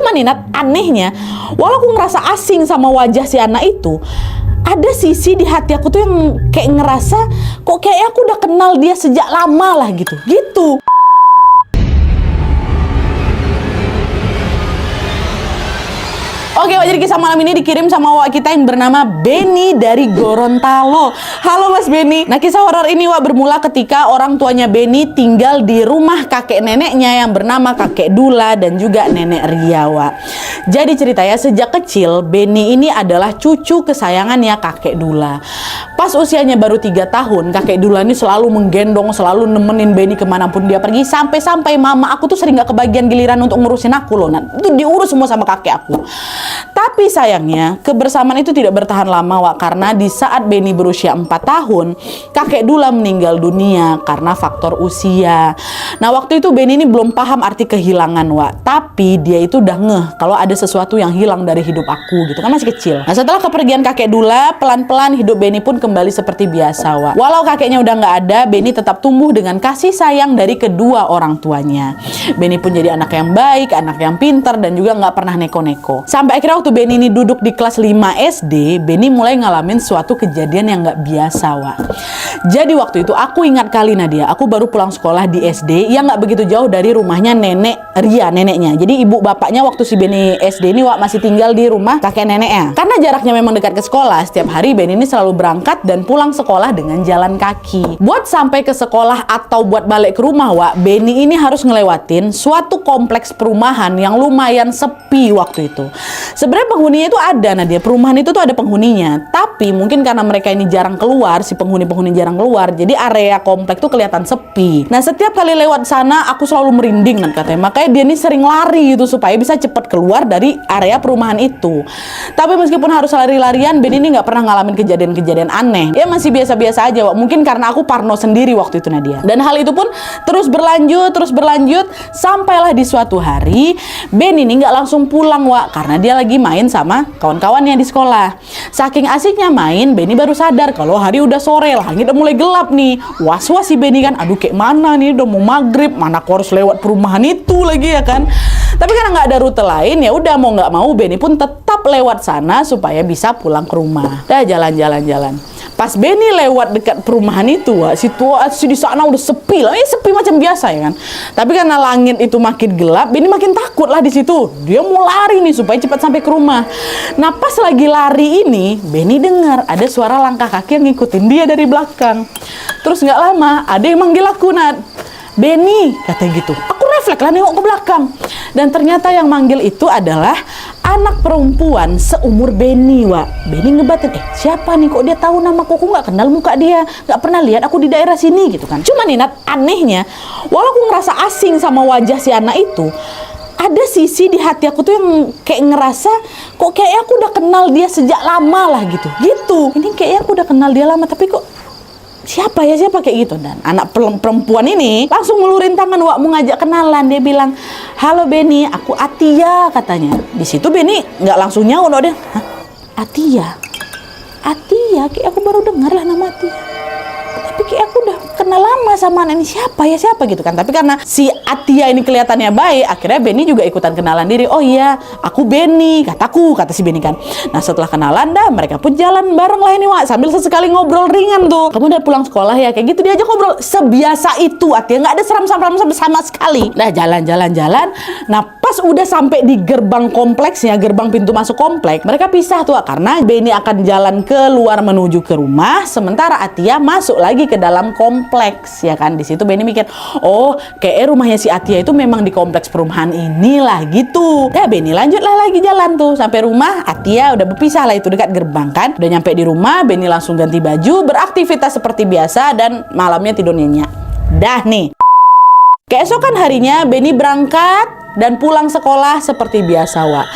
Cuma nih Nat, anehnya, walau aku ngerasa asing sama wajah si anak itu, ada sisi di hati aku tuh yang kayak ngerasa kok kayak aku udah kenal dia sejak lama lah gitu. Oke, jadi kisah malam ini dikirim sama wak kita yang bernama Benny dari Gorontalo. Halo Mas Benny. Nah, kisah horor ini wak bermula ketika orang tuanya Benny tinggal di rumah kakek neneknya yang bernama kakek Dula dan juga nenek Ria wak. Jadi ceritanya sejak kecil Benny ini adalah cucu kesayangannya kakek Dula. Pas usianya baru 3 tahun, kakek Dula ini selalu menggendong, selalu nemenin Benny kemanapun dia pergi. Sampai mama aku tuh sering gak kebagian giliran untuk ngurusin aku loh. Nah, itu diurus semua sama kakek aku. Tapi sayangnya kebersamaan itu tidak bertahan lama wak, karena di saat Benny berusia 4 tahun kakek Dula meninggal dunia karena faktor usia. Nah, waktu itu Benny ini belum paham arti kehilangan wak, tapi dia itu udah ngeh kalau ada sesuatu yang hilang dari hidup aku gitu kan, masih kecil. Nah, setelah kepergian kakek Dula, pelan-pelan hidup Benny pun kembali seperti biasa wak. Walau kakeknya udah nggak ada, Benny tetap tumbuh dengan kasih sayang dari kedua orang tuanya. Benny pun jadi anak yang baik, anak yang pintar dan juga nggak pernah neko-neko. Sampai akhirnya waktu Benny ini duduk di kelas 5 SD, Benny mulai ngalamin suatu kejadian yang nggak biasa wak. Jadi waktu itu aku ingat kali Nadia, aku baru pulang sekolah di SD yang nggak begitu jauh dari rumahnya nenek Ria, neneknya. Jadi ibu bapaknya waktu si Benny SD ini wak masih tinggal di rumah kakek neneknya. Karena jaraknya memang dekat ke sekolah, setiap hari Benny ini selalu berangkat dan pulang sekolah dengan jalan kaki. Buat sampai ke sekolah atau buat balik ke rumah wak, Benny ini harus ngelewatin suatu kompleks perumahan yang lumayan sepi waktu itu. Sebenarnya penghuninya itu ada Nadia, perumahan itu tuh ada penghuninya, tapi mungkin karena mereka ini jarang keluar, si penghuni-penghuni jarang keluar, jadi area komplek tuh kelihatan sepi. Nah, setiap kali lewat sana aku selalu merinding kan katanya, makanya dia ini sering lari gitu supaya bisa cepat keluar dari area perumahan itu. Tapi meskipun harus lari-larian, Ben ini nggak pernah ngalamin kejadian-kejadian aneh. Dia masih biasa-biasa aja, Wak. Mungkin karena aku parno sendiri waktu itu Nadia. Dan hal itu pun terus berlanjut, sampailah di suatu hari Ben ini nggak langsung pulang Wak, karena dia lagi main sama kawan-kawannya di sekolah. Saking asiknya main, Benny baru sadar kalau hari udah sore, langit udah mulai gelap nih. Was-was si Benny kan, aduh kayak mana nih, udah mau maghrib, mana aku harus lewat perumahan itu lagi ya kan. Tapi karena nggak ada rute lain, ya udah mau nggak mau Benny pun tetap lewat sana supaya bisa pulang ke rumah. Dah jalan-jalan. Pas Benny lewat dekat perumahan itu, situasi di sana udah sepi lah, sepi macam biasa ya kan. Tapi karena langit itu makin gelap, Benny makin takut lah di situ. Dia mau lari nih supaya cepat sampai ke rumah. Nah, pas lagi lari ini, Benny dengar ada suara langkah kaki yang ngikutin dia dari belakang. Terus nggak lama, ada yang manggil aku, Nat. Benny, katanya gitu. Aku refleks lah nengok ke belakang. Dan ternyata yang manggil itu adalah anak perempuan seumur Benny, Wak. Benny ngebatin, siapa nih, kok dia tahu namaku? Aku nggak kenal muka dia, nggak pernah lihat aku di daerah sini gitu kan. Cuma nih Nat, anehnya, walau aku ngerasa asing sama wajah si anak itu, ada sisi di hati aku tuh yang kayak ngerasa kok kayaknya aku udah kenal dia sejak lama lah gitu. Ini kayaknya aku udah kenal dia lama, tapi kok siapa kayak gitu. Dan anak perempuan ini langsung ngelurin tangan, Wak, mau ngajak kenalan. Dia bilang, halo Benny, aku Atia katanya. Di situ Benny nggak langsung nyaut deh. Hah? Atia, kayak aku baru dengar lah nama Atia. Tapi kayak aku udah kenal lama sama anak ini, siapa gitu kan. Tapi karena si Atia ini kelihatannya baik, akhirnya Benny juga ikutan kenalan diri. Oh iya, aku Benny, kata si Benny kan. Nah, setelah kenalan dah, mereka pun jalan bareng lah ini, Wak, sambil sesekali ngobrol ringan tuh. Kamu udah pulang sekolah ya, kayak gitu diajak ngobrol sebiasa itu. Atia nggak ada seram-seram sama sekali. Nah, jalan. Nah, pas udah sampai di gerbang kompleksnya, gerbang pintu masuk komplek, mereka pisah tuh, Wak, karena Benny akan jalan keluar menuju ke rumah, sementara Atia masuk lagi ke dalam kompleks ya kan. Di situ Benny mikir, oh kayak rumahnya si Atia itu memang di kompleks perumahan inilah gitu. Ya Benny lanjutlah lagi jalan tuh sampai rumah. Atia udah berpisah lah itu dekat gerbang kan. Udah nyampe di rumah, Benny langsung ganti baju, beraktivitas seperti biasa, dan malamnya tidur nyenyak. Dah nih. Keesokan harinya Benny berangkat dan pulang sekolah seperti biasa, Wak.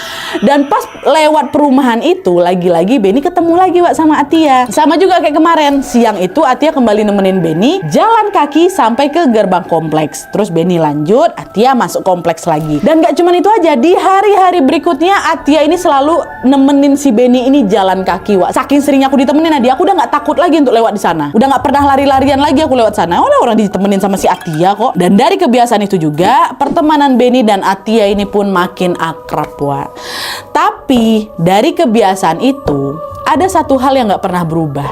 Dan pas lewat perumahan itu, lagi-lagi Benny ketemu lagi, Wak, sama Atia. Sama juga kayak kemarin, siang itu Atia kembali nemenin Benny jalan kaki sampai ke gerbang kompleks. Terus Benny lanjut, Atia masuk kompleks lagi. Dan gak cuma itu aja, di hari-hari berikutnya Atia ini selalu nemenin si Benny ini jalan kaki, Wak. Saking seringnya aku ditemenin Adia, aku udah gak takut lagi untuk lewat di sana. Udah gak pernah lari-larian lagi aku lewat sana. Orang ditemenin sama si Atia kok. Dan dari kebiasaan itu juga, pertemanan Benny dan dan Atia ini pun makin akrab, Wak. Tapi dari kebiasaan itu ada satu hal yang gak pernah berubah.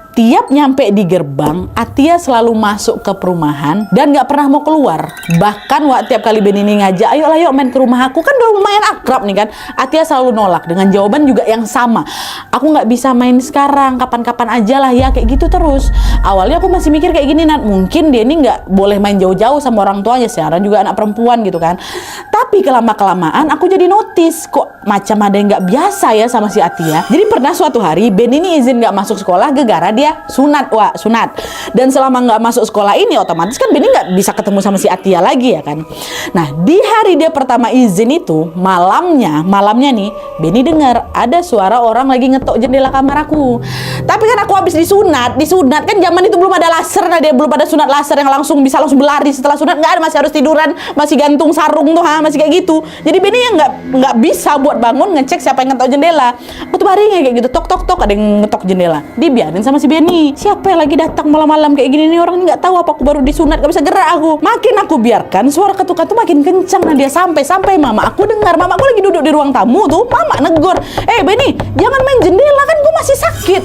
Tiap nyampe di gerbang, Atia selalu masuk ke perumahan dan gak pernah mau keluar. Bahkan tiap kali Benny ini ngajak, ayo main ke rumah aku, kan udah lumayan akrab nih kan. Atia selalu nolak dengan jawaban juga yang sama. Aku gak bisa main sekarang, kapan-kapan aja lah ya, kayak gitu terus. Awalnya aku masih mikir kayak gini, Nat, mungkin dia ini gak boleh main jauh-jauh sama orang tuanya, sekarang juga anak perempuan gitu kan. Tapi kelama-kelamaan aku jadi notice, kok macam ada yang gak biasa ya sama si Atia. Jadi pernah suatu hari Benny ini izin gak masuk sekolah gara-gara dia sunat, sunat. Dan selama nggak masuk sekolah ini, otomatis kan Benny nggak bisa ketemu sama si Atia lagi ya kan. Nah, di hari dia pertama izin itu, malamnya nih, Benny dengar ada suara orang lagi ngetok jendela kamar aku. Tapi kan aku habis disunat kan zaman itu belum ada laser, dia belum ada sunat laser yang bisa langsung berlari setelah sunat, nggak ada, masih harus tiduran, masih gantung sarung tuh, masih kayak gitu. Jadi Benny yang nggak bisa buat bangun ngecek siapa yang ngetok jendela. Aku tuh baringnya kayak gitu, tok ada yang ngetok jendela, dibiarin sama si Benny. Siapa yang lagi datang malam-malam kayak gini nih, orang ini nggak tahu apa aku baru disunat, gak bisa gerak aku. Makin aku biarkan, suara ketukan tuh makin kencang. Nah, dia sampai mama aku dengar. Mama aku lagi duduk di ruang tamu tuh, mama negor, Benny jangan main jendela, kan gue masih sakit.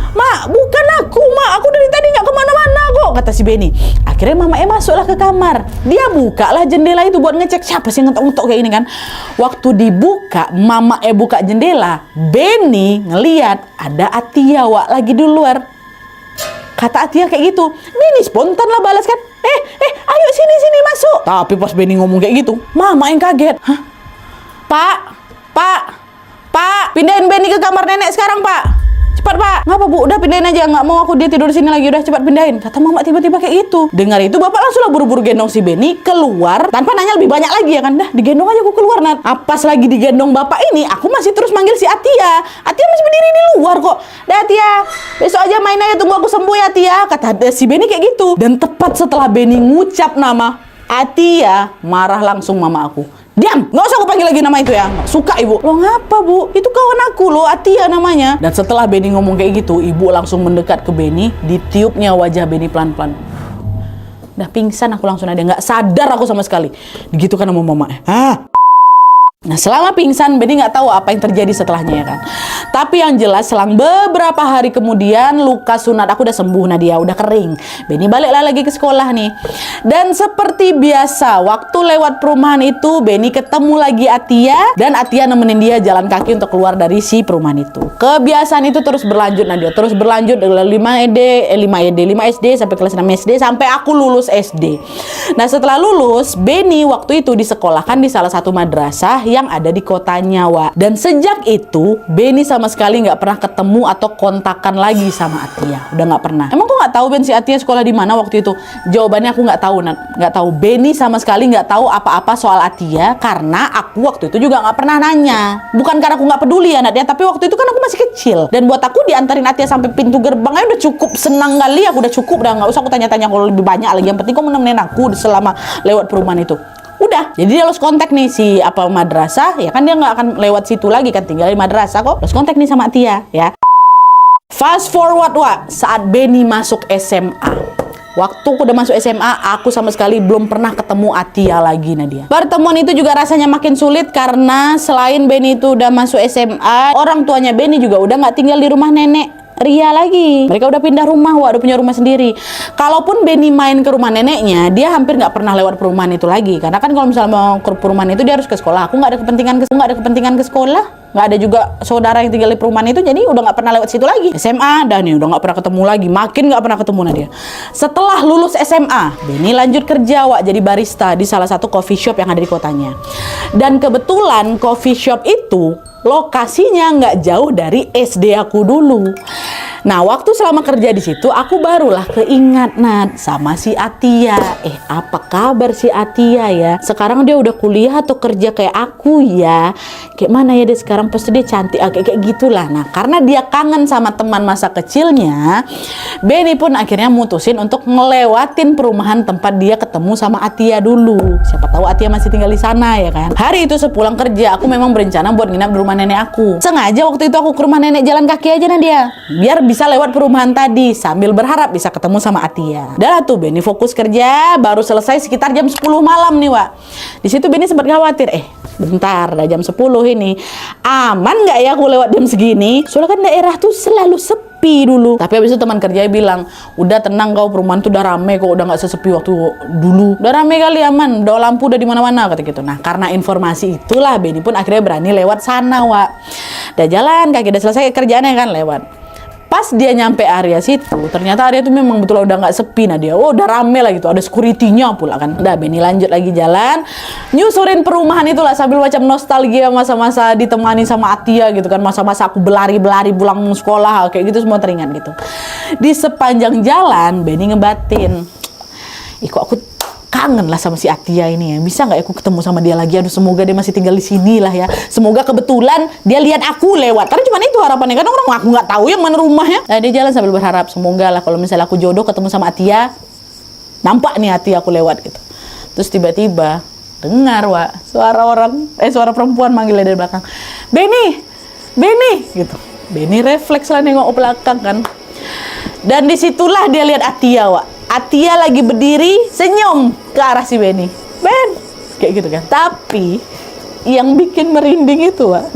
Mak, bukan aku dari tadi nggak kemana-mana kok, kata si Benny. Akhirnya mama masuklah ke kamar, dia bukalah jendela itu buat ngecek siapa sih ngetok-ngetok kayak ini kan. Waktu dibuka, mama buka jendela, Benny ngeliat ada Atia, Wak, lagi di luar. Kata Atia kayak gitu, Benny spontan lah balas kan, ayo sini masuk. Tapi pas Benny ngomong kayak gitu, mama yang kaget. Hah? Pak, pindahin Benny ke kamar nenek sekarang, Pak. Cepat, Pak. Ngapa, Bu? Udah pindahin aja, nggak mau aku dia tidur di sini lagi, udah cepat pindahin. Kata mama tiba-tiba kayak gitu. Dengar itu bapak langsung lah buru-buru gendong si Benny keluar tanpa nanya lebih banyak lagi ya kan. Dah digendong aja aku keluar, Nat. Pas lagi digendong bapak ini, aku masih terus manggil si Atia. Atia masih berdiri di luar kok. Dah Atia, besok aja main aja, tunggu aku sembuh ya Atia, kata si Benny kayak gitu. Dan tepat setelah Benny ngucap nama Atia, marah langsung mama aku. Diam, nggak usah aku panggil lagi nama itu ya. Nggak suka ibu. Loh ngapa, Bu? Itu kawan aku loh, Atia namanya. Dan setelah Benny ngomong kayak gitu, ibu langsung mendekat ke Benny, ditiupnya wajah Benny pelan-pelan. Udah pingsan aku langsung, ada nggak sadar aku sama sekali. Begitu kan sama mama. Nah, selama pingsan Benny nggak tahu apa yang terjadi setelahnya ya kan. Tapi yang jelas selang beberapa hari kemudian luka sunat aku udah sembuh, Nadia, udah kering. Benny baliklah lagi ke sekolah nih. Dan seperti biasa, waktu lewat perumahan itu Benny ketemu lagi Atia dan Atia nemenin dia jalan kaki untuk keluar dari si perumahan itu. Kebiasaan itu terus berlanjut, Nadia, terus berlanjut dari 5 SD sampai kelas 6 SD sampai aku lulus SD. Nah, setelah lulus, Benny waktu itu disekolahkan di salah satu madrasah yang ada di kotanya, Wak. Dan sejak itu Benny sama sekali nggak pernah ketemu atau kontakan lagi sama Atia, udah nggak pernah. Emang kok nggak tahu Ben si Atia sekolah di mana waktu itu? Jawabannya aku nggak tahu, nggak tahu. Benny sama sekali nggak tahu apa-apa soal Atia karena aku waktu itu juga nggak pernah nanya. Bukan karena aku nggak peduli ya, Nadia, tapi waktu itu kan aku masih kecil dan buat aku diantarin Atia sampai pintu gerbang aja udah cukup senang kali. Aku udah cukup, udah nggak usah aku tanya-tanya kalau lebih banyak lagi. Yang penting kau menemenin aku selama lewat perumahan itu. Udah, jadi dia lost kontak nih si madrasah, ya kan dia nggak akan lewat situ lagi kan, tinggal di madrasah kok. Lost kontak nih sama Atia, ya. Fast forward, Wak, saat Benny masuk SMA. Waktu aku udah masuk SMA, aku sama sekali belum pernah ketemu Atia lagi, Nadia. Pertemuan itu juga rasanya makin sulit karena selain Benny itu udah masuk SMA, orang tuanya Benny juga udah nggak tinggal di rumah nenek Ria lagi. Mereka udah pindah rumah, Wak, udah punya rumah sendiri. Kalaupun Benny main ke rumah neneknya, dia hampir nggak pernah lewat perumahan itu lagi. Karena kan kalau misalnya mau ke perumahan itu dia harus ke sekolah. Aku nggak ada kepentingan ke sekolah. Nggak ada juga saudara yang tinggal di perumahan itu, jadi udah nggak pernah lewat situ lagi. SMA dah nih, udah nggak pernah ketemu lagi. Makin nggak pernah ketemu Nadia. Setelah lulus SMA, Benny lanjut kerja, Wak, jadi barista di salah satu coffee shop yang ada di kotanya. Dan kebetulan coffee shop itu lokasinya nggak jauh dari SD aku dulu. Nah, waktu selama kerja di situ, aku barulah keingat, Nat, sama si Atia. Apa kabar si Atia ya? Sekarang dia udah kuliah atau kerja kayak aku ya? Kayak mana ya dia sekarang? Pasti dia cantik, kayak gitulah. Nah, karena dia kangen sama teman masa kecilnya, Benny pun akhirnya mutusin untuk ngelewatin perumahan tempat dia ketemu sama Atia dulu. Siapa tahu Atia masih tinggal di sana ya kan? Hari itu sepulang kerja, aku memang berencana buat nginap di rumah nenek aku. Sengaja waktu itu aku ke rumah nenek jalan kaki aja, Nadia, biar bisa bisa lewat perumahan tadi sambil berharap bisa ketemu sama Atia. Dah tuh Benny fokus kerja, baru selesai sekitar jam 10 malam nih, Wak. Di situ Benny sempat khawatir, bentar, udah jam 10 ini. Aman nggak ya aku lewat jam segini? Soalnya kan daerah tuh selalu sepi dulu. Tapi habis itu teman kerjanya bilang, udah tenang kau, perumahan tuh udah rame kok, udah nggak sesepi waktu dulu. Udah rame kali, aman, udah lampu udah di mana-mana kata gitu. Nah, karena informasi itulah Benny pun akhirnya berani lewat sana, Wak. Udah jalan kaki, udah selesai kerjaannya kan lewat. Pas dia nyampe area situ, ternyata area itu memang betul udah nggak sepi. Nah dia, udah rame lah gitu, ada security-nya pula kan. Udah Benny lanjut lagi jalan, nyusurin perumahan itulah sambil macam nostalgia masa-masa ditemani sama Atia gitu kan. Masa-masa aku belari-belari pulang sekolah, kayak gitu semua teringat gitu. Di sepanjang jalan, Benny ngebatin, kok aku kangen lah sama si Atia ini ya. Bisa nggak ya aku ketemu sama dia lagi? Aduh, semoga dia masih tinggal di sini lah ya. Semoga kebetulan dia lihat aku lewat. Karena cuma itu harapannya. Karena orang aku nggak tahu yang mana rumahnya. Nah, dia jalan sambil berharap, semoga lah kalau misalnya aku jodoh ketemu sama Atia, nampak nih Atia aku lewat gitu. Terus tiba-tiba dengar, Wak, suara perempuan manggilnya dari belakang. Benny, Benny gitu. Benny refleks lah nengok ke belakang kan. Dan disitulah dia lihat Atia, Wak. Atia lagi berdiri senyum ke arah si Benny. Ben, kayak gitu kan. Tapi yang bikin merinding itu, Wak,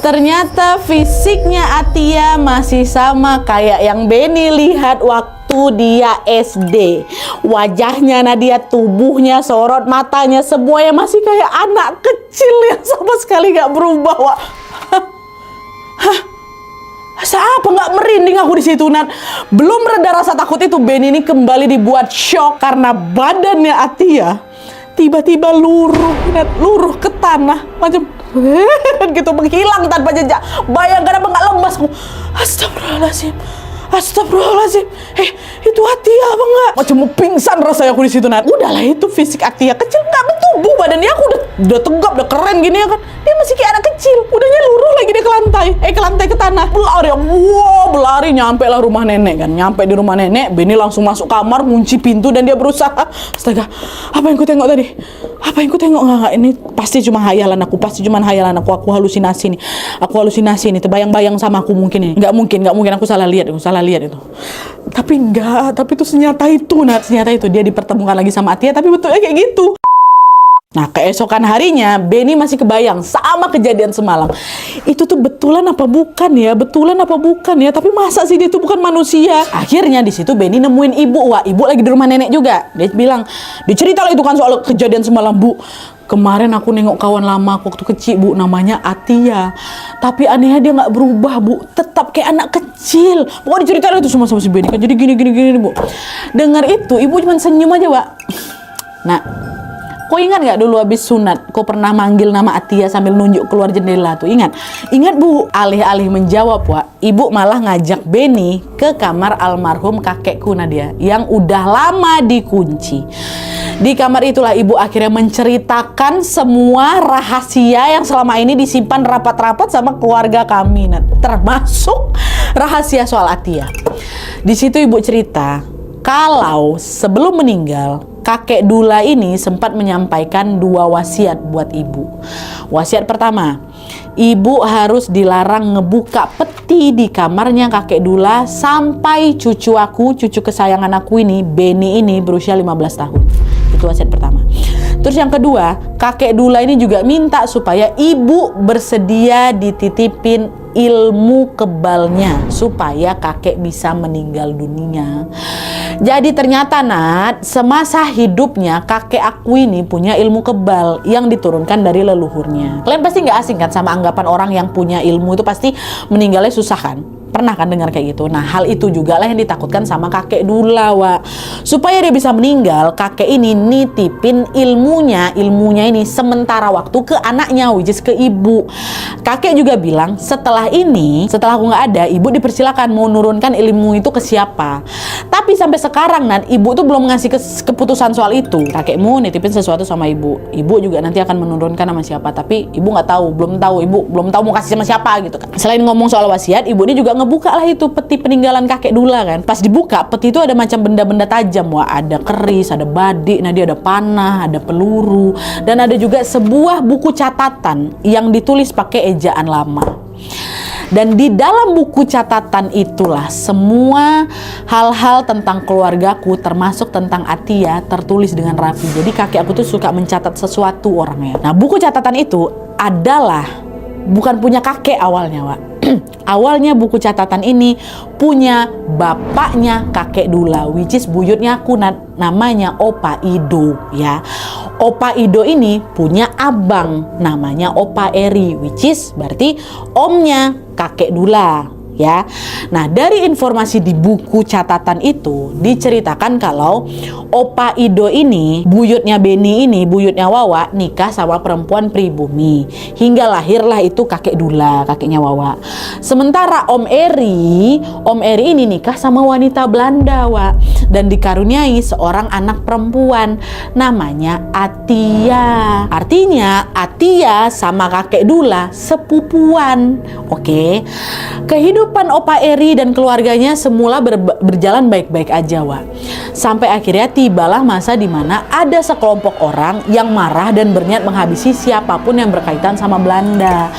ternyata fisiknya Atia masih sama kayak yang Benny lihat waktu dia SD. Wajahnya Nadia, tubuhnya, sorot matanya, semuanya masih kayak anak kecil yang sama sekali gak berubah, Wak. Siapa nggak merinding aku di situ, Nat? Belum reda rasa takut itu, Benny ini kembali dibuat shock karena badannya Atia tiba-tiba luruh, Nat, luruh ke tanah macam gitu, menghilang tanpa jejak. Bayangkan apa nggak lemas aku. Astagfirullahaladzim, astagfirullahaladzim. Itu Atia apa nggak? Macam mau pingsan rasanya aku di situ, Nat. Udahlah, itu fisik Atia kecil nggak bertubuh badannya, aku udah tegap, udah keren gini ya kan. Dia masih kayak anak kecil, udahnya luruh lagi dia ke lantai, ke tanah. Berlari, berlari nyampe lah rumah nenek kan. Nyampe di rumah nenek, Benny langsung masuk kamar, kunci pintu dan dia berusaha. Astaga, apa yang ku tengok tadi? Apa yang ku tengok? Nggak, ini pasti cuma hayalan aku, aku halusinasi nih. Aku halusinasi nih, terbayang-bayang sama aku mungkin ini. Nggak mungkin aku salah lihat itu. Tapi enggak, tapi itu senyata itu, Nat. Senyata itu dia dipertemukan lagi sama Atia, tapi betulnya kayak gitu. Nah, keesokan harinya Benny masih kebayang sama kejadian semalam. Itu tuh betulan apa bukan ya? Tapi masa sih dia tuh bukan manusia? Akhirnya di situ Benny nemuin ibu, Wak. Ibu lagi di rumah nenek juga. Dia bilang, diceritalah itu kan soal kejadian semalam, Bu. Kemarin aku nengok kawan lama aku waktu kecil, Bu, namanya Atia. Tapi anehnya dia nggak berubah, Bu. Tetap kayak anak kecil. Pokoknya diceritain itu semua sama si Benny kan. Jadi gini, Bu. Dengar itu, ibu cuma senyum aja, Wak. Nah, kau ingat nggak dulu habis sunat, kau pernah manggil nama Atia sambil nunjuk keluar jendela tuh? Ingat, Bu. Alih-alih menjawab, Wak, ibu malah ngajak Benny ke kamar almarhum kakekku Nadia yang udah lama dikunci. Di kamar itulah ibu akhirnya menceritakan semua rahasia yang selama ini disimpan rapat-rapat sama keluarga kami, termasuk rahasia soal Atia. Di situ ibu cerita kalau sebelum meninggal, kakek Dula ini sempat menyampaikan 2 wasiat buat ibu. Wasiat pertama, ibu harus dilarang ngebuka peti di kamarnya kakek Dula sampai cucu kesayangan aku ini, Benny ini, berusia 15 tahun. Itu wasiat pertama. Terus yang kedua, kakek Dula ini juga minta supaya ibu bersedia dititipin ilmu kebalnya supaya kakek bisa meninggal dunia. Jadi ternyata, Nat, semasa hidupnya kakek aku ini punya ilmu kebal yang diturunkan dari leluhurnya. Kalian pasti nggak asing kan sama anggapan orang yang punya ilmu itu pasti meninggalnya susah kan? Pernah kan dengar kayak gitu? Nah, hal itu juga lah yang ditakutkan sama kakek Dula, Wak. Supaya dia bisa meninggal, kakek ini nitipin ilmunya ini sementara waktu ke anaknya, which is ke ibu. Kakek juga bilang, setelah aku nggak ada, ibu dipersilakan mau nurunkan ilmu itu ke siapa. Tapi sampai sekarang, Nat, ibu tuh belum ngasih keputusan soal itu. Kakekmu nitipin sesuatu sama ibu. Ibu juga nanti akan menurunkan sama siapa. Tapi ibu nggak tahu, ibu belum tahu mau kasih sama siapa gitu kan. Selain ngomong soal wasiat, ibu ini juga ngebuka lah itu peti peninggalan kakek Dula kan. Pas dibuka, peti itu ada macam benda-benda tajam, Wah. Ada keris, ada badik, ada panah, ada peluru, dan ada juga sebuah buku catatan yang ditulis pakai ejaan lama. Dan di dalam buku catatan itulah semua hal-hal tentang keluargaku, termasuk tentang Atia, tertulis dengan rapi. Jadi kakek aku tuh suka mencatat sesuatu orangnya. Nah, buku catatan itu adalah bukan punya kakek awalnya, Wak. Awalnya buku catatan ini punya bapaknya kakek Dula, which is buyutnya aku, namanya Opa Ido ya. Opa Ido ini punya abang namanya Opa Eri, which is berarti omnya kakek Dula ya. Nah, dari informasi di buku catatan itu diceritakan kalau Opa Ido ini, buyutnya Beni ini, buyutnya Wawa, nikah sama perempuan pribumi hingga lahirlah itu kakek Dula, kakeknya Wawa. Sementara Om Eri ini nikah sama wanita Belanda, Wak, dan dikaruniai seorang anak perempuan namanya Atia. Artinya Atia sama kakek Dula sepupuan. Oke. Kehidupan Opa Eri dan keluarganya semula berjalan baik-baik aja, Wak. Sampai akhirnya tibalah masa di mana ada sekelompok orang yang marah dan berniat menghabisi siapapun yang berkaitan sama Belanda.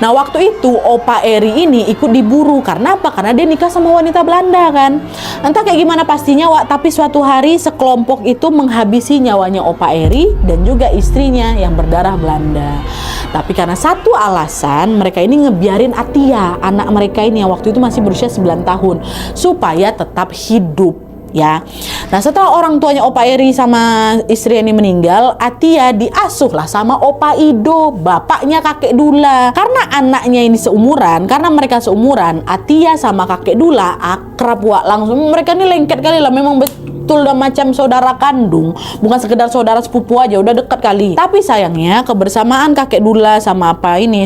Nah, waktu itu Opa Eri ini ikut diburu. Karena apa? Karena dia nikah sama wanita Belanda kan. Entah kayak gimana pastinya, Wak, tapi suatu hari sekelompok itu menghabisi nyawanya Opa Eri dan juga istrinya yang berdarah Belanda. Tapi karena satu alasan, mereka ini ngebiarin Atia, anak mereka ini yang waktu itu masih berusia 9 tahun, supaya tetap hidup ya. Nah, setelah orang tuanya Opa Eri sama istri ini meninggal, Atia diasuh lah sama Opa Ido, bapaknya kakek Dula. Karena anaknya ini seumuran, karena mereka seumuran, Atia sama kakek Dula akrab, Wak. Langsung mereka ini lengket kali lah, memang betul udah macam saudara kandung, bukan sekedar saudara sepupu aja, udah dekat kali. Tapi sayangnya kebersamaan kakek Dula sama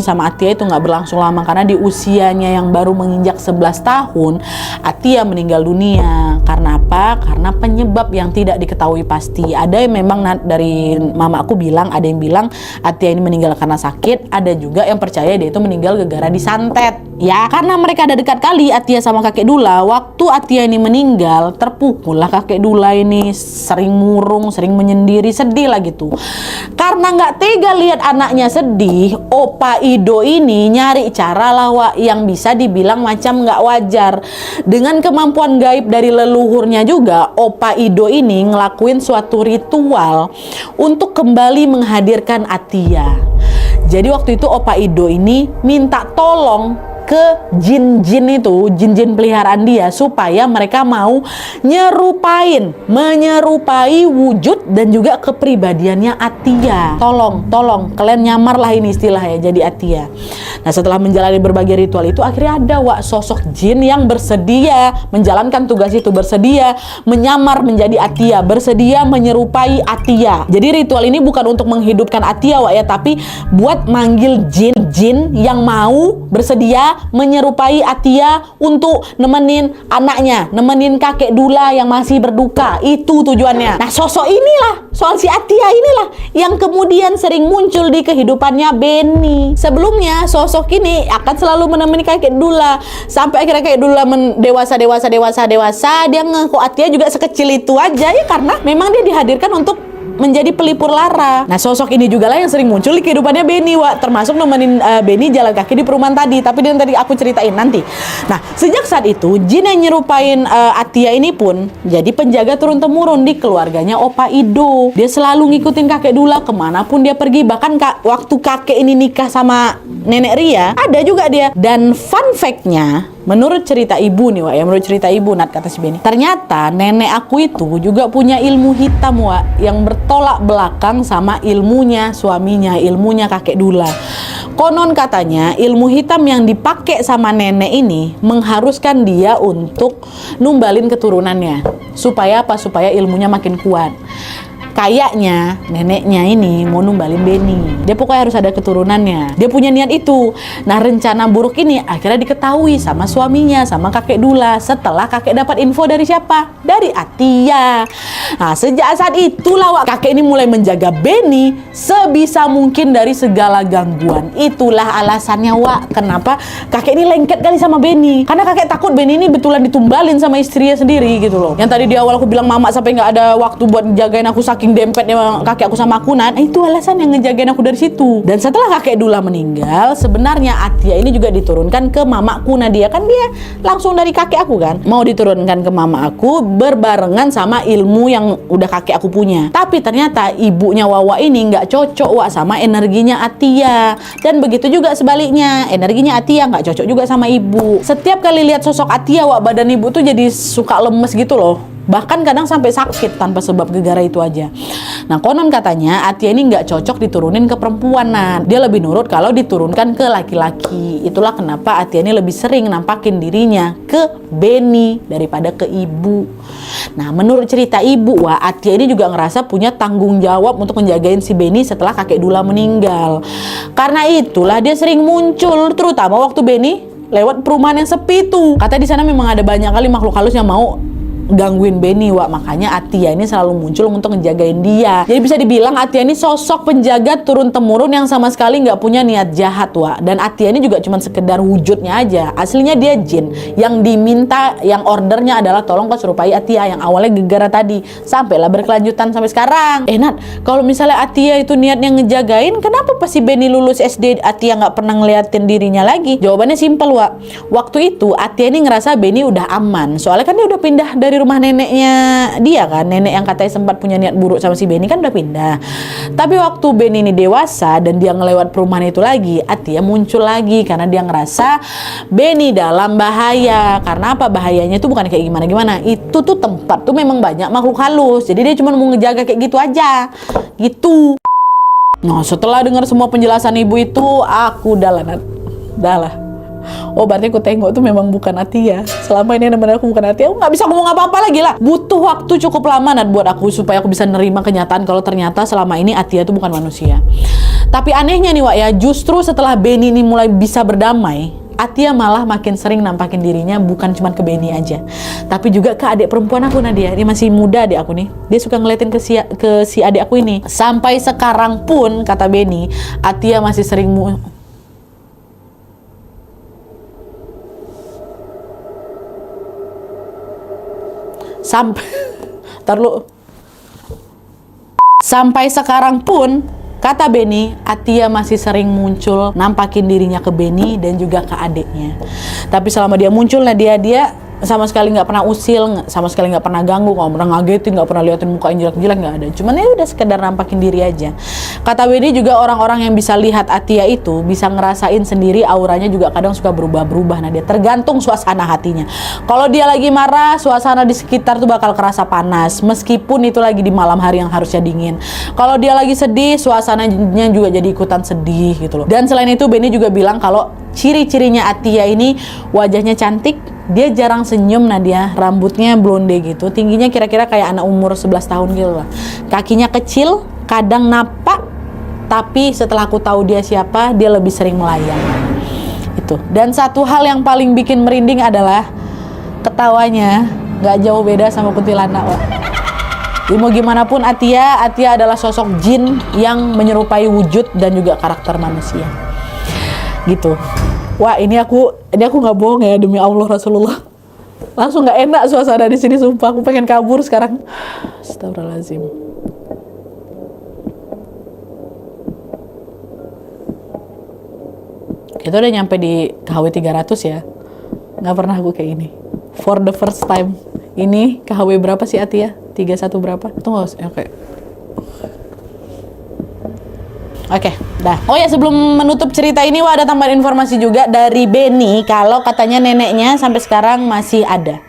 sama Atia itu nggak berlangsung lama, karena di usianya yang baru menginjak 11 tahun Atia meninggal dunia. Karena apa? Karena penyebab yang tidak diketahui pasti. Ada yang memang dari mama aku bilang, ada yang bilang Atia ini meninggal karena sakit, ada juga yang percaya dia itu meninggal gara-gara disantet ya. Karena mereka ada dekat kali, Atia sama kakek Dula, waktu Atia ini meninggal terpukul lah kakek Dula ini, sering murung, sering menyendiri, sedih lah gitu. Karena nggak tega lihat anaknya sedih, Opa Ido ini nyari cara lah, Wak, yang bisa dibilang macam nggak wajar. Dengan kemampuan gaib dari leluhurnya juga, Opa Ido ini ngelakuin suatu ritual untuk kembali menghadirkan Atia. Jadi waktu itu Opa Ido ini minta tolong ke jin-jin itu, jin-jin peliharaan dia, supaya mereka mau menyerupai wujud dan juga kepribadiannya Atia. Tolong kalian nyamar lah, ini istilahnya, jadi Atia. Nah, setelah menjalani berbagai ritual itu, akhirnya ada, Wak, sosok jin yang bersedia menjalankan tugas itu, bersedia menyamar menjadi Atia, bersedia menyerupai Atia. Jadi ritual ini bukan untuk menghidupkan Atia, Wak, ya, tapi buat manggil jin yang mau bersedia menyerupai Atia untuk nemenin anaknya, nemenin kakek Dula yang masih berduka. Itu tujuannya. Nah, sosok inilah, soal si Atia inilah yang kemudian sering muncul di kehidupannya Beni. Sebelumnya sosok ini akan selalu menemani kakek Dula sampai akhirnya kakek Dula dewasa, dia kok Atia juga sekecil itu aja ya, karena memang dia dihadirkan untuk menjadi pelipur lara. Nah, sosok ini juga lah yang sering muncul di kehidupannya Beni, Wak, termasuk nemenin Beni jalan kaki di perumahan tadi. Tapi yang tadi aku ceritain nanti. Nah, sejak saat itu jin yang nyerupain Atia ini pun jadi penjaga turun-temurun di keluarganya Opa Ido. Dia selalu ngikutin kakek Dula kemanapun dia pergi. Bahkan waktu kakek ini nikah sama nenek Ria, ada juga dia. Dan fun fact-nya, menurut cerita ibu nih, Wak, ya, menurut cerita ibu, Nat, kata si Beni, ternyata nenek aku itu juga punya ilmu hitam, Wak, yang bertolak belakang sama ilmunya suaminya, ilmunya kakek Dula. Konon katanya ilmu hitam yang dipakai sama nenek ini mengharuskan dia untuk numbalin keturunannya. Supaya apa? Supaya ilmunya makin kuat. Kayaknya neneknya ini mau numbalin Beni. Dia pokoknya harus ada keturunannya. Dia punya niat itu. Nah, rencana buruk ini akhirnya diketahui sama suaminya, sama kakek Dula, setelah kakek dapat info dari siapa? Dari Atia. Nah, sejak saat itulah, Wak, kakek ini mulai menjaga Beni sebisa mungkin dari segala gangguan. Itulah alasannya, Wak, kenapa kakek ini lengket kali sama Beni. Karena kakek takut Beni ini betulan ditumbalin sama istrinya sendiri gitu loh. Yang tadi di awal aku bilang mama sampai nggak ada waktu buat jagain aku sakit saking dempetnya kakek aku sama aku, nah itu alasan yang ngejagain aku dari situ. Dan setelah kakek Dula meninggal, sebenarnya Atia ini juga diturunkan ke mamaku Nadia, kan dia langsung dari kakek aku kan, mau diturunkan ke mama aku berbarengan sama ilmu yang udah kakek aku punya. Tapi ternyata ibunya Wawa ini nggak cocok Wak sama energinya Atia, dan begitu juga sebaliknya, energinya Atia nggak cocok juga sama ibu. Setiap kali lihat sosok Atia Wak, badan ibu tuh jadi suka lemes gitu loh, bahkan kadang sampai sakit tanpa sebab gegara itu aja. Nah konon katanya Atia ini nggak cocok diturunin ke perempuan, nah dia lebih nurut kalau diturunkan ke laki-laki. Itulah kenapa Atia ini lebih sering nampakin dirinya ke Beni daripada ke ibu. Nah menurut cerita ibu Wah, Atia ini juga ngerasa punya tanggung jawab untuk menjagain si Beni setelah kakek Dula meninggal. Karena itulah dia sering muncul, terutama waktu Beni lewat perumahan yang sepi tuh. Katanya di sana memang ada banyak kali makhluk halus yang mau gangguin Beni Wak, makanya Atia ini selalu muncul untuk ngejagain dia. Jadi bisa dibilang Atia ini sosok penjaga turun-temurun yang sama sekali nggak punya niat jahat Wak. Dan Atia ini juga cuma sekedar wujudnya aja, aslinya dia jin yang diminta, yang ordernya adalah tolong kesurupai Atia yang awalnya gegara tadi, sampailah berkelanjutan sampai sekarang. Nat, kalau misalnya Atia itu niatnya ngejagain, kenapa pas si Beni lulus SD Atia nggak pernah ngeliatin dirinya lagi? Jawabannya simpel Wak, waktu itu Atia ini ngerasa Beni udah aman, soalnya kan dia udah pindah dari rumah neneknya dia kan, nenek yang katanya sempat punya niat buruk sama si Beni kan udah pindah. Tapi waktu Beni ini dewasa dan dia ngelewat perumahan itu lagi, Atia muncul lagi karena dia ngerasa Beni dalam bahaya. Karena apa bahayanya? Itu bukan kayak gimana-gimana, itu tuh tempat tuh memang banyak makhluk halus, jadi dia cuma mau ngejaga kayak gitu aja gitu. Nah setelah dengar semua penjelasan ibu itu, aku dah lah. Oh berarti aku tengok tuh memang bukan Atia. Selama ini benar aku bukan Atia. Aku nggak bisa ngomong apa-apa lagi lah. Butuh waktu cukup lama Nat buat aku supaya aku bisa nerima kenyataan kalau ternyata selama ini Atia itu bukan manusia. Tapi anehnya nih Wak ya, justru setelah Beni ini mulai bisa berdamai, Atia malah makin sering nampakin dirinya bukan cuma ke Beni aja, tapi juga ke adik perempuan aku Nadia. Dia masih muda adik aku nih. Dia suka ngeliatin ke si adik aku ini. Sampai sekarang pun kata Beni, Atia masih sering sampai sekarang pun kata Beni, Atia masih sering muncul nampakin dirinya ke Beni dan juga ke adiknya. Tapi selama dia muncul dia sama sekali nggak pernah usil, sama sekali nggak pernah ganggu, nggak pernah ngagetin, nggak pernah liatin muka yang jelek-jelek, nggak ada. Cuman ya udah sekedar nampakin diri aja. Kata Beni juga orang-orang yang bisa lihat Atia itu bisa ngerasain sendiri auranya juga kadang suka berubah-berubah. Nah dia tergantung suasana hatinya. Kalau dia lagi marah, suasana di sekitar tuh bakal kerasa panas, meskipun itu lagi di malam hari yang harusnya dingin. Kalau dia lagi sedih, suasananya juga jadi ikutan sedih gitu loh. Dan selain itu Beni juga bilang kalau ciri-cirinya Atia ini wajahnya cantik, dia jarang senyum Nadia, rambutnya blonde gitu, tingginya kira-kira kayak anak umur 11 tahun gitu lah. Kakinya kecil, kadang napak, tapi setelah aku tahu dia siapa, dia lebih sering melayang. Itu. Dan satu hal yang paling bikin merinding adalah ketawanya nggak jauh beda sama kuntilanak. Mau gimana pun Atia adalah sosok jin yang menyerupai wujud dan juga karakter manusia. Gitu. Wah ini aku nggak bohong ya, demi Allah Rasulullah. Langsung nggak enak suasana di sini, sumpah aku pengen kabur sekarang. Astagfirullahaladzim. Kita udah nyampe di KHW 300 ya. Nggak pernah aku kayak ini. For the first time. Ini KHW berapa sih Atia? 31 berapa? Tunggu, oke. Oke, dah. Oh ya, sebelum menutup cerita ini, ada tambahan informasi juga dari Beni kalau katanya neneknya sampai sekarang masih ada.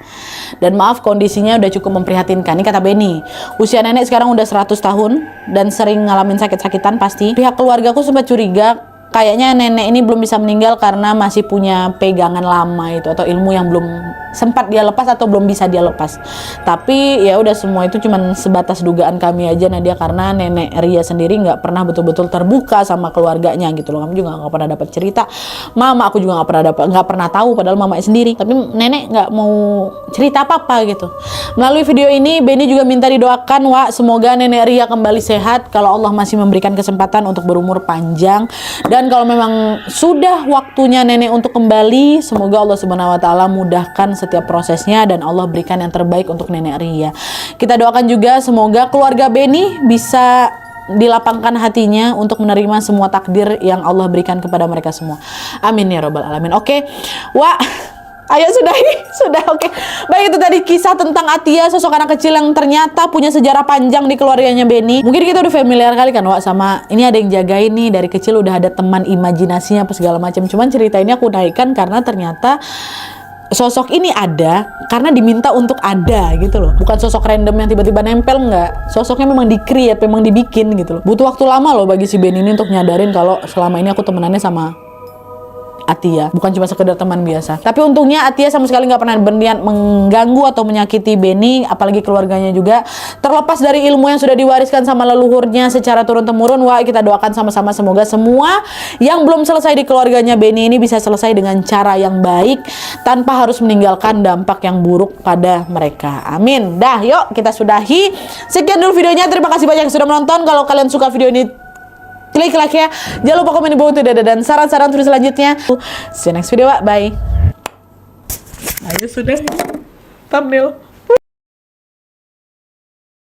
Dan maaf, kondisinya udah cukup memprihatinkan. Ini kata Beni, usia nenek sekarang udah 100 tahun dan sering ngalamin sakit-sakitan pasti. Pihak keluargaku sempat curiga kayaknya nenek ini belum bisa meninggal karena masih punya pegangan lama itu atau ilmu yang belum sempat dia lepas atau belum bisa dia lepas. Tapi ya udah, semua itu cuman sebatas dugaan kami aja Nadia, karena nenek Ria sendiri nggak pernah betul-betul terbuka sama keluarganya gitu loh. Kami juga nggak pernah dapat cerita. Mama aku juga nggak pernah tahu padahal mamanya sendiri. Tapi nenek nggak mau cerita apa-apa gitu. Melalui video ini Beni juga minta didoakan Wak, semoga nenek Ria kembali sehat kalau Allah masih memberikan kesempatan untuk berumur panjang dan Dan kalau memang sudah waktunya nenek untuk kembali, semoga Allah Subhanahu wa taala mudahkan setiap prosesnya dan Allah berikan yang terbaik untuk nenek Ria. Kita doakan juga semoga keluarga Beni bisa dilapangkan hatinya untuk menerima semua takdir yang Allah berikan kepada mereka semua. Amin ya robbal alamin. Oke. Wah, ayo sudah oke. Baik, itu tadi kisah tentang Atia, sosok anak kecil yang ternyata punya sejarah panjang di keluarganya Beni. Mungkin kita udah familiar kali kan Wak sama ini, ada yang jagain nih dari kecil, udah ada teman imajinasinya apa segala macam. Cuman cerita ini aku naikkan karena ternyata sosok ini ada karena diminta untuk ada gitu loh. Bukan sosok random yang tiba-tiba nempel, enggak. Sosoknya memang di-create, memang dibikin gitu loh. Butuh waktu lama loh bagi si Beni ini untuk nyadarin kalau selama ini aku temenannya sama Atia, bukan cuma sekedar teman biasa. Tapi untungnya Atia sama sekali nggak pernah berniat mengganggu atau menyakiti Beni, apalagi keluarganya juga. Terlepas dari ilmu yang sudah diwariskan sama leluhurnya secara turun-temurun, wah kita doakan sama-sama semoga semua yang belum selesai di keluarganya Beni ini bisa selesai dengan cara yang baik tanpa harus meninggalkan dampak yang buruk pada mereka. Amin. Dah, yuk kita sudahi. Sekian dulu videonya. Terima kasih banyak yang sudah menonton. Kalau kalian suka video ini, klik like ya. Jangan lupa komen di bawah untuk dan saran-saran video selanjutnya. See you next video, bye. Ayo sudah thumbnail.